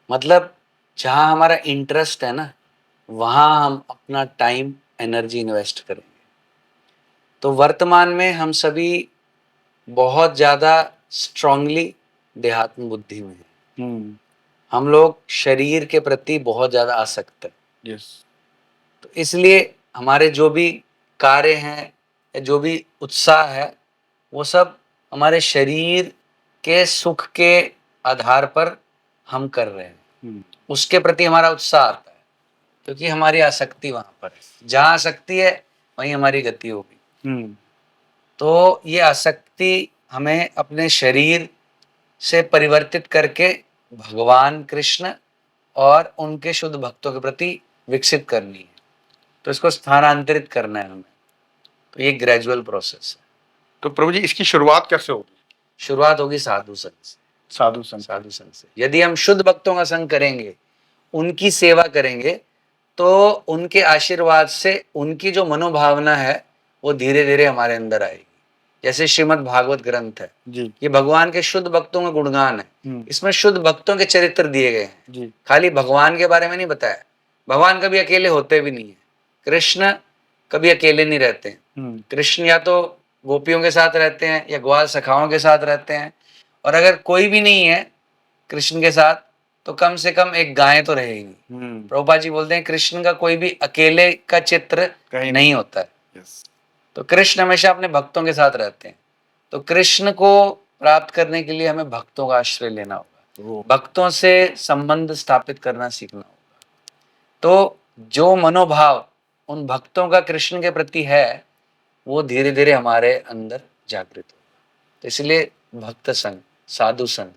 मतलब जहां हमारा इंटरेस्ट है ना, वहां हम अपना टाइम एनर्जी इन्वेस्ट करेंगे। तो वर्तमान में हम सभी बहुत ज्यादा स्ट्रांगली देहात्म बुद्धि में हैं। हम लोग शरीर के प्रति बहुत ज्यादा आसक्त है। तो इसलिए हमारे जो भी कार्य हैं या जो भी उत्साह है, वो सब हमारे शरीर के सुख के आधार पर हम कर रहे हैं। उसके प्रति हमारा उत्साह आता है, क्योंकि हमारी आसक्ति वहां पर है। जहां आसक्ति है वहीं हमारी गति होगी। तो ये आसक्ति हमें अपने शरीर से परिवर्तित करके भगवान कृष्ण और उनके शुद्ध भक्तों के प्रति विकसित करनी है। तो इसको स्थानांतरित करना है हमें। तो ये ग्रेजुअल प्रोसेस है। तो प्रभु जी इसकी शुरुआत कैसे होगी? शुरुआत होगी साधु संग से। साधु संग से यदि हम शुद्ध भक्तों का संग करेंगे, उनकी सेवा करेंगे, तो उनके आशीर्वाद से उनकी जो मनोभावना है वो धीरे धीरे हमारे अंदर आएगी। जैसे श्रीमद् भागवत ग्रंथ है जी, ये भगवान के शुद्ध भक्तों का गुणगान है। इसमें शुद्ध भक्तों के चरित्र दिए गए हैं जी। खाली भगवान के बारे में नहीं बताया। भगवान कभी अकेले होते भी नहीं है। कृष्ण कभी अकेले नहीं रहते हैं। कृष्ण या तो गोपियों के साथ रहते हैं या ग्वाल सखाओं के साथ रहते हैं। और अगर कोई भी नहीं है कृष्ण के साथ, तो कम से कम एक गाय तो रहेगी। प्रभुपाद जी बोलते हैं कृष्ण का कोई भी अकेले का चित्र नहीं होता है। तो कृष्ण हमेशा अपने भक्तों के साथ रहते हैं। तो कृष्ण को प्राप्त करने के लिए हमें भक्तों का आश्रय लेना होगा, भक्तों से संबंध स्थापित करना सीखना होगा। तो जो मनोभाव उन भक्तों का कृष्ण के प्रति है, वो धीरे धीरे हमारे अंदर जागृत होगा। तो इसलिए भक्त संग, साधु संग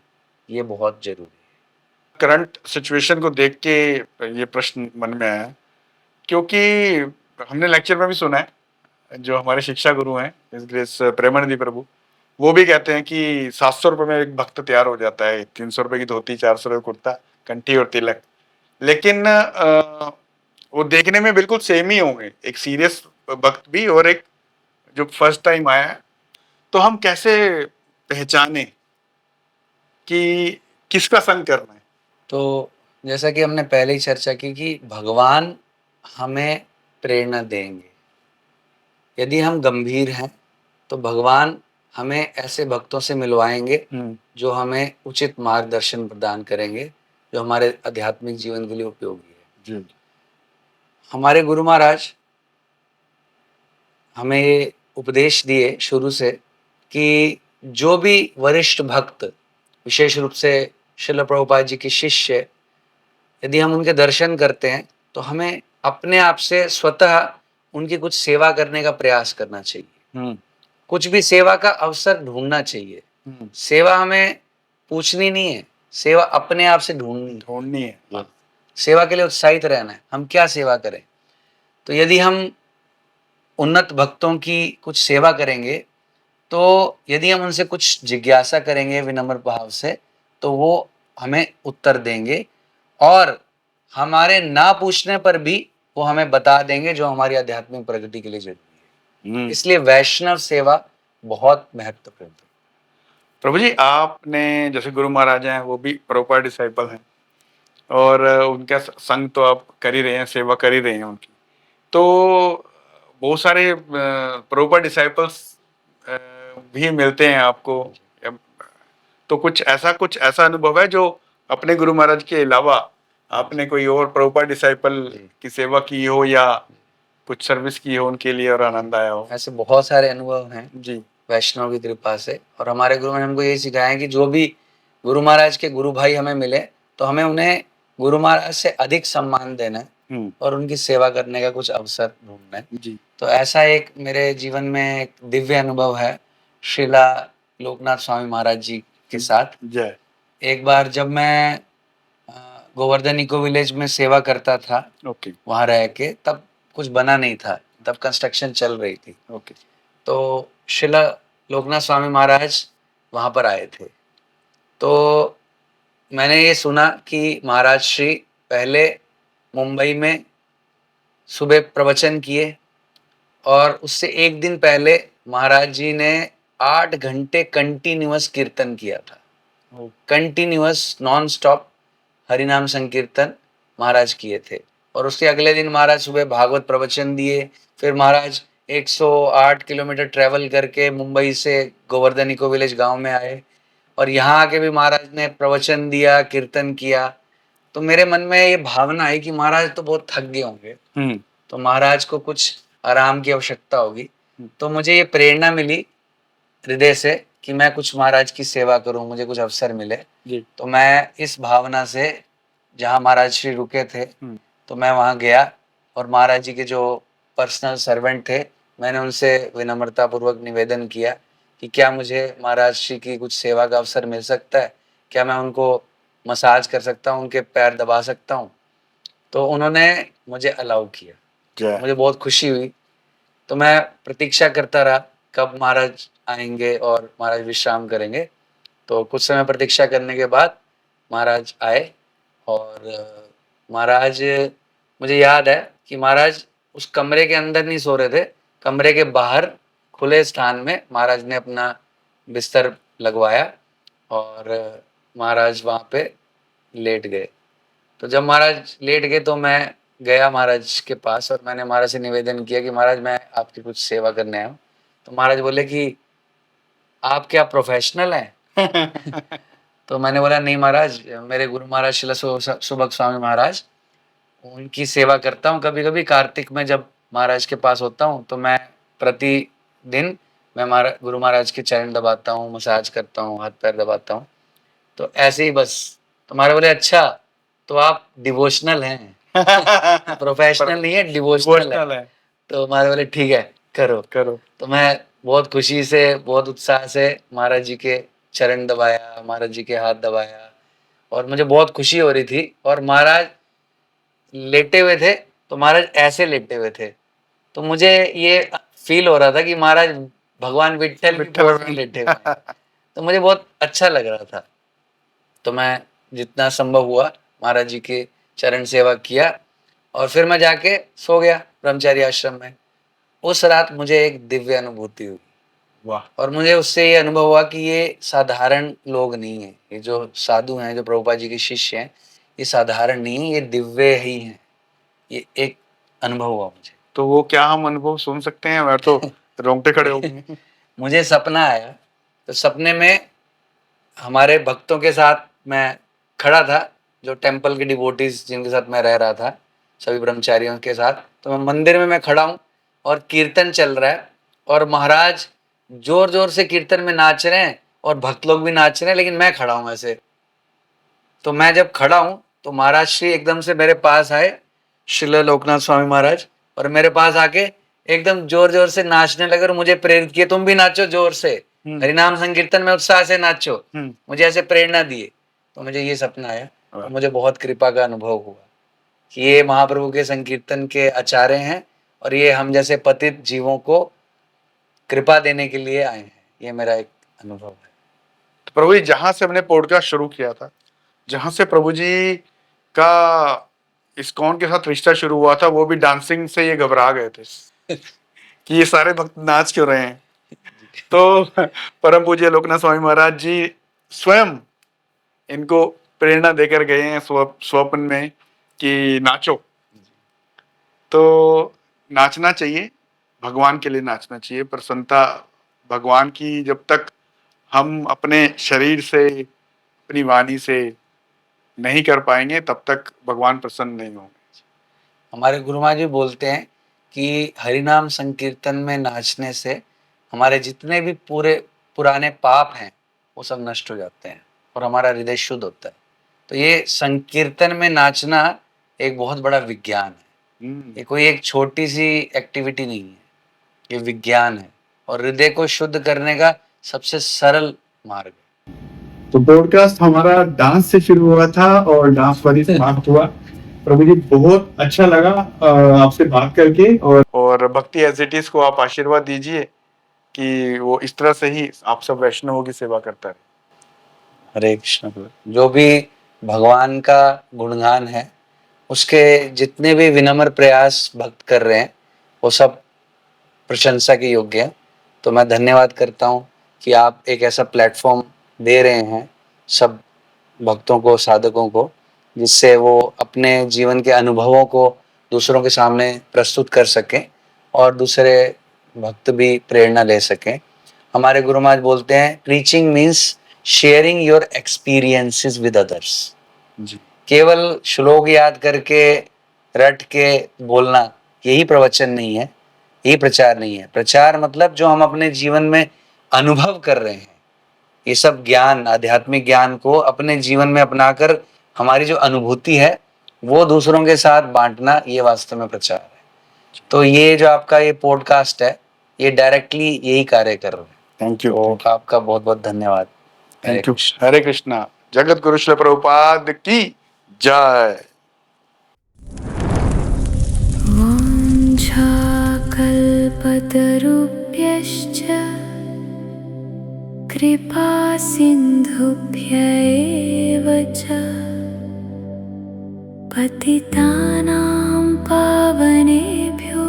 ये बहुत जरूरी है। करंट सिचुएशन को देख के ये प्रश्न मन में आया, क्योंकि हमने लेक्चर में भी सुना है, जो हमारे शिक्षा गुरु हैं ग्रेस प्रेमानंदी प्रभु, वो भी कहते हैं कि 700 रुपए में एक भक्त तैयार हो जाता है। 300 रुपए की धोती, 400 रुपए कुर्ता, कंठी और तिलक। लेकिन वो देखने में बिल्कुल सेम ही होंगे, एक सीरियस भक्त भी और एक जो फर्स्ट टाइम आया है। तो हम कैसे पहचाने कि किसका संग करना है? तो जैसा कि हमने पहले ही चर्चा की कि भगवान हमें प्रेरणा देंगे। यदि हम गंभीर हैं तो भगवान हमें ऐसे भक्तों से मिलवाएंगे जो हमें उचित मार्गदर्शन प्रदान करेंगे जो हमारे आध्यात्मिक जीवन के लिए उपयोगी है। जी। हमारे गुरु महाराज हमें ये उपदेश दिए शुरू से कि जो भी वरिष्ठ भक्त, विशेष रूप से श्रील प्रभुपाद जी के शिष्य, यदि हम उनके दर्शन करते हैं तो हमें अपने आप से स्वतः उनकी कुछ सेवा करने का प्रयास करना चाहिए। हम्म। कुछ भी सेवा का अवसर ढूंढना चाहिए। सेवा हमें पूछनी नहीं है, सेवा अपने आप से ढूंढनी है। ढूंढनी है। हाँ। सेवा के लिए उत्साहित रहना है, हम क्या सेवा करें। तो यदि हम उन्नत भक्तों की कुछ सेवा करेंगे, तो यदि हम उनसे कुछ जिज्ञासा करेंगे विनम्र भाव से, तो वो हमें उत्तर देंगे और हमारे ना पूछने पर भी वो हमें बता देंगे जो हमारी आध्यात्मिक प्रगति के लिए जरूरी है। इसलिए वैष्णव सेवा बहुत महत्वपूर्ण है। प्रभु जी, आपने जैसे गुरु महाराज हैं, वो भी प्रभुपाद डिसाइपल हैं और उनका संग तो आप कर ही रहे हैं, सेवा कर ही रहे हैं उनकी। तो बहुत सारे प्रभुपाद डिसाइपल्स भी मिलते हैं आपको, तो कुछ ऐसा अनुभव है जो अपने गुरु महाराज के अलावा आपने कोई और प्रभुपाद डिसाइपल की सेवा की हो या कुछ सर्विस की हो उनके लिए और आनंद आया हो? ऐसे बहुत सारे अनुभव हैं जी। वैष्णव की कृपा से। और हमारे गुरु ने हमको यही सिखाया है कि जो भी गुरु महाराज के गुरु भाई हमें मिले तो हमें उन्हें गुरु महाराज से अधिक सम्मान देना है और उनकी सेवा करने का कुछ अवसर ढूंढना है। जी। तो ऐसा एक मेरे जीवन में एक दिव्य अनुभव है श्रीला लोकनाथ स्वामी महाराज जी के साथ। जय। एक बार जब मैं गोवर्धन इको विलेज में सेवा करता था, ओके। वहां रह के, तब कुछ बना नहीं था, तब कंस्ट्रक्शन चल रही थी। ओके। तो श्रीला लोकनाथ स्वामी महाराज वहां पर आए थे। तो मैंने ये सुना कि महाराज श्री पहले मुंबई में सुबह प्रवचन किए और उससे एक दिन पहले महाराज जी ने 8 घंटे कंटिन्यूअस कीर्तन किया था। कंटिन्यूअस नॉन स्टॉप हरिनाम संकीर्तन महाराज किए थे। और उसके अगले दिन महाराज सुबह भागवत प्रवचन दिए। फिर महाराज 108 किलोमीटर ट्रेवल करके मुंबई से गोवर्धन इको विलेज गांव में आए और यहाँ आके भी महाराज ने प्रवचन दिया, कीर्तन किया। तो मेरे मन में ये भावना आई कि महाराज तो बहुत थक गए होंगे, तो महाराज को कुछ आराम की आवश्यकता होगी। तो मुझे ये प्रेरणा मिली हृदय से कि मैं कुछ महाराज की सेवा करूं, मुझे कुछ अवसर मिले। तो मैं इस भावना से जहाँ महाराज श्री रुके थे तो मैं वहाँ गया और महाराज जी के जो पर्सनल सर्वेंट थे, मैंने उनसे विनम्रता पूर्वक निवेदन किया कि क्या मुझे महाराज श्री की कुछ सेवा का अवसर मिल सकता है, क्या मैं उनको मसाज कर सकता हूँ, उनके पैर दबा सकता हूँ। तो उन्होंने मुझे अलाउ किया। मुझे बहुत खुशी हुई। तो मैं प्रतीक्षा करता रहा कब महाराज आएंगे और महाराज विश्राम करेंगे। तो कुछ समय प्रतीक्षा करने के बाद महाराज आए और महाराज, मुझे याद है कि महाराज उस कमरे के अंदर नहीं सो रहे थे, कमरे के बाहर खुले स्थान में महाराज ने अपना बिस्तर लगवाया और महाराज वहाँ पे लेट गए। तो जब महाराज लेट गए तो मैं गया महाराज के पास और मैंने महाराज से निवेदन किया कि महाराज मैं आपकी कुछ सेवा करने आया हूँ। तो महाराज बोले कि आप क्या प्रोफेशनल हैं? तो मैंने बोला नहीं महाराज, मेरे गुरु महाराज श्रील सुभग स्वामी महाराज, उनकी सेवा करता हूँ। कभी कभी कार्तिक में जब महाराज के पास होता हूँ तो मैं प्रतिदिन मैं गुरु महाराज के चरण दबाता हूँ, मसाज करता हूँ, हाथ पैर दबाता हूँ। तो ऐसे ही बस। तो महाराज बोले अच्छा तो आप डिवोशनल हैं, प्रोफेशनल नहीं है, डिवोशनल है। तो महाराज बोले ठीक है, करो करो। तो मैं बहुत खुशी से, बहुत उत्साह से महाराज जी के चरण दबाया, महाराज जी के हाथ दबाया और मुझे बहुत खुशी हो रही थी। और महाराज लेटे हुए थे तो महाराज ऐसे लेटे हुए थे, तो मुझे ये फील हो रहा था कि महाराज भगवान विट्ठल लेटे हुए हैं। तो मुझे बहुत अच्छा लग रहा था। तो मैं जितना संभव हुआ महाराज जी के चरण सेवा किया और फिर मैं जाके सो गया ब्रह्मचारी आश्रम में। उस रात मुझे एक दिव्य अनुभूति हुई। वाह। और मुझे उससे ये अनुभव हुआ कि ये साधारण लोग नहीं है, ये जो साधु हैं, जो प्रभुपाद जी के शिष्य हैं, ये साधारण नहीं है, ये दिव्य ही हैं। ये एक अनुभव हुआ मुझे। तो वो क्या हम अनुभव सुन सकते हैं? मैं तो रोंगटे खड़े हो गए। मुझे सपना आया, तो सपने में हमारे भक्तों के साथ मैं खड़ा था जो टेम्पल के डिवोटीज जिनके साथ मैं रह रहा था, सभी ब्रह्मचारियों के साथ, तो मैं मंदिर में मैं खड़ा हूँ और कीर्तन चल रहा है और महाराज जोर जोर से कीर्तन में नाच रहे हैं और भक्त लोग भी नाच रहे हैं, लेकिन मैं खड़ा हूँ ऐसे। तो मैं जब खड़ा हूँ तो महाराज श्री एकदम से मेरे पास आए, श्रील लोकनाथ स्वामी महाराज, और मेरे पास आके एकदम जोर जोर से नाचने लगे और मुझे प्रेरित किए, तुम भी नाचो जोर से, हरिनाम संकीर्तन में उत्साह से नाचो, मुझे ऐसे प्रेरणा दिए। तो मुझे ये सपना आया और मुझे बहुत कृपा का अनुभव हुआ कि ये महाप्रभु के संकीर्तन के आचार्य हैं और ये हम जैसे पतित जीवों को कृपा देने के लिए आए हैं। ये मेरा एक अनुभव है। तो प्रभु जी, जहां से हमने पॉडकास्ट शुरू किया था, जहां से प्रभु जी का इस्कॉन के साथ रिश्ता शुरू हुआ था, वो भी डांसिंग से ये घबरा गए थे कि ये सारे भक्त नाच क्यों रहे हैं। तो परम पूज्य लोकनाथ स्वामी महाराज जी स्वयं इनको प्रेरणा देकर गए हैं स्वप्न में कि नाचो। तो नाचना चाहिए, भगवान के लिए नाचना चाहिए। प्रसन्नता भगवान की जब तक हम अपने शरीर से, अपनी वाणी से नहीं कर पाएंगे, तब तक भगवान प्रसन्न नहीं होंगे। हमारे गुरुमा जी बोलते हैं कि हरिनाम संकीर्तन में नाचने से हमारे जितने भी पुराने पाप हैं वो सब नष्ट हो जाते हैं और हमारा हृदय शुद्ध होता है। तो ये संकीर्तन में नाचना एक बहुत बड़ा विज्ञान है। ये कोई एक छोटी सी एक्टिविटी नहीं है, ये विज्ञान है और हृदय को शुद्ध करने का सबसे सरल मार्ग है। तो पॉडकास्ट हमारा डांस से शुरू हुआ था और डांस वाली समाप्त हुआ। प्रभु जी, बहुत अच्छा लगा आपसे बात करके। और भक्ति एज इट इज को आप आशीर्वाद दीजिए कि वो इस तरह से ही आप सब वैष्णवों की सेवा करता है। हरे कृष्ण। जो भी भगवान का गुणगान है, उसके जितने भी विनम्र प्रयास भक्त कर रहे हैं वो सब प्रशंसा के योग्य है। तो मैं धन्यवाद करता हूँ कि आप एक ऐसा प्लेटफॉर्म दे रहे हैं सब भक्तों को, साधकों को, जिससे वो अपने जीवन के अनुभवों को दूसरों के सामने प्रस्तुत कर सकें और दूसरे भक्त भी प्रेरणा ले सकें। हमारे गुरु महाराज बोलते हैं preaching means sharing your experiences with others. केवल श्लोक याद करके रट के बोलना यही प्रवचन नहीं है, यही प्रचार नहीं है। प्रचार मतलब जो हम अपने जीवन में अनुभव कर रहे हैं, ये सब ज्ञान, आध्यात्मिक ज्ञान को अपने जीवन में अपनाकर हमारी जो अनुभूति है वो दूसरों के साथ बांटना, ये वास्तव में प्रचार है। तो ये जो आपका ये पॉडकास्ट है, ये डायरेक्टली यही कार्य कर रहा है। Thank you. तो आपका बहुत बहुत धन्यवाद। Thank you. हरे कृष्णा। जगत गुरु श्रील प्रभुपाद की जय। कल्पतरुभ्यश्च कृपा सिन्धुभ्य एव च पतितानां पावनेभ्यो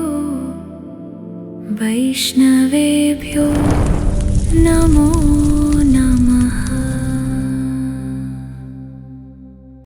वैष्णवेभ्यो नमो